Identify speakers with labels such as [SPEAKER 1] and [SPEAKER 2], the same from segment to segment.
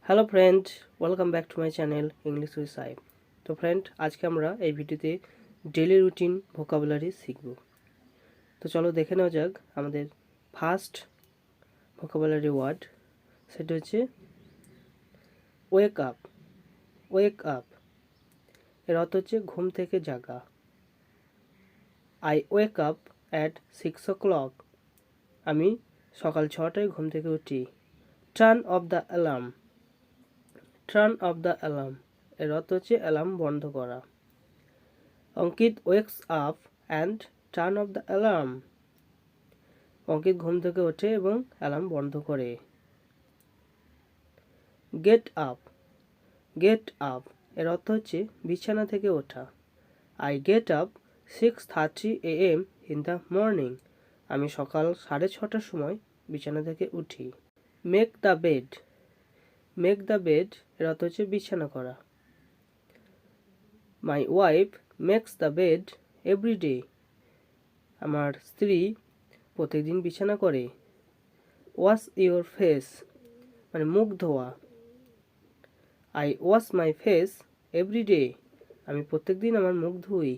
[SPEAKER 1] Hello friend, welcome back to my channel English with সাই। তো friend, আজকে আমরা এই ভিডিওতে ডেইলি রুটিন ভোকাবুলারি শিখব। তো চলো দেখে নেওয়া যাক আমাদের ফার্স্ট ভোকাবুলারি ওয়ার্ড। সেটা হচ্ছে ওয়েক আপ। ওয়েক আপ এর অর্থ হচ্ছে ঘুম থেকে জাগা। I wake up at 6 o'clock। আমি সকাল 6টায় ঘুম থেকে উঠি। Turn off the alarm. Turn off the alarm এর অর্থ হচ্ছে অ্যালার্ম বন্ধ করা। Ankit wakes up and turn off the alarm. Ankit ঘুম থেকে ওঠে এবং অ্যালার্ম বন্ধ করে। Get up. গেট আপ এর অর্থ হচ্ছে বিছানা থেকে ওঠা। I get up 6:30 AM in the morning. আমি সকাল 6:30টার সময় বিছানা থেকে উঠি। Make the bed. Make the bed এর অর্থ হচ্ছে বিছানা করা। My wife makes the bed every day. আমার স্ত্রী প্রত্যেকদিন বিছানা করে। ওয়াশ ইউর ফেস মানে মুখ ধোয়া। I wash my face every day. আমি প্রত্যেকদিন আমার মুখ ধুই।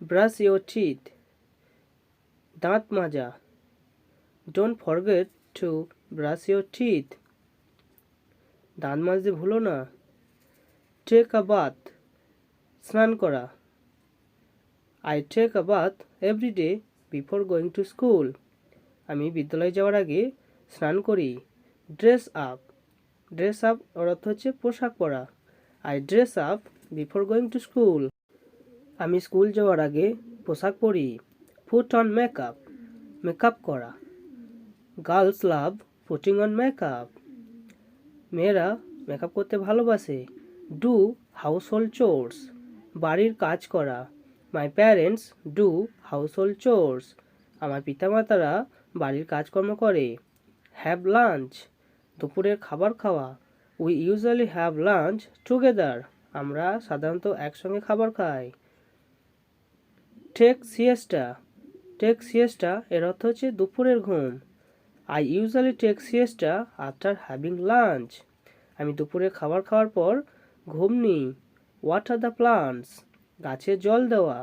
[SPEAKER 1] ব্রাশ ইউর টিথ দাঁত মাজা। Don't forget to brush your teeth. দাঁত মাজতে ভুলো না। টেক আ বাথ স্নান করা। I take a bath every day before going to school. আমি বিদ্যালয়ে যাওয়ার আগে স্নান করি। Dress up. ড্রেস আপ ওর অর্থ হচ্ছে পোশাক পরা। I dress up before going to school. আমি স্কুল যাওয়ার আগে পোশাক পরি। পুট অন মেকআপ মেকআপ করা। Girls love putting on makeup. মেয়েরা মেকআপ করতে ভালোবাসে। ডু হাউস হোল্ড চোরস বাড়ির কাজ করা। My parents do household chores. আমার পিতামাতারা বাড়ির কাজকর্ম করে। হ্যাভ লাঞ্চ দুপুরের খাবার খাওয়া। We usually have lunch together. আমরা সাধারণত একসঙ্গে খাবার খাই। টেক সিয়েস্টা। টেক সিয়েস্টা এর অর্থ হচ্ছে দুপুরের ঘুম। I usually take siesta after having lunch. আমি দুপুরে খাবার খাওয়ার পর ঘুম নিই। ওয়াটার দ্য প্লান্টস গাছে জল দেওয়া।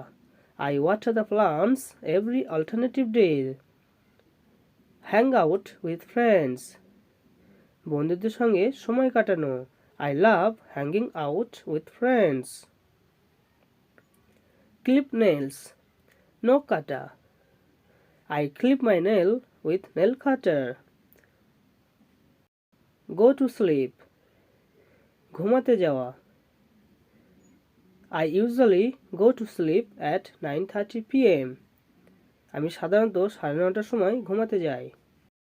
[SPEAKER 1] I water the plants every alternative day. Hang out with friends বন্ধুদের সঙ্গে সময় কাটানো। I love hanging out with friends. Clip nails নখ কাটা। I clip my nail with nail cutter. Go to sleep ঘুমাতে যাওয়া। I usually go to sleep at 9:30 PM। আমি সাধারণত 9:30টার সময় ঘুমাতে যাই।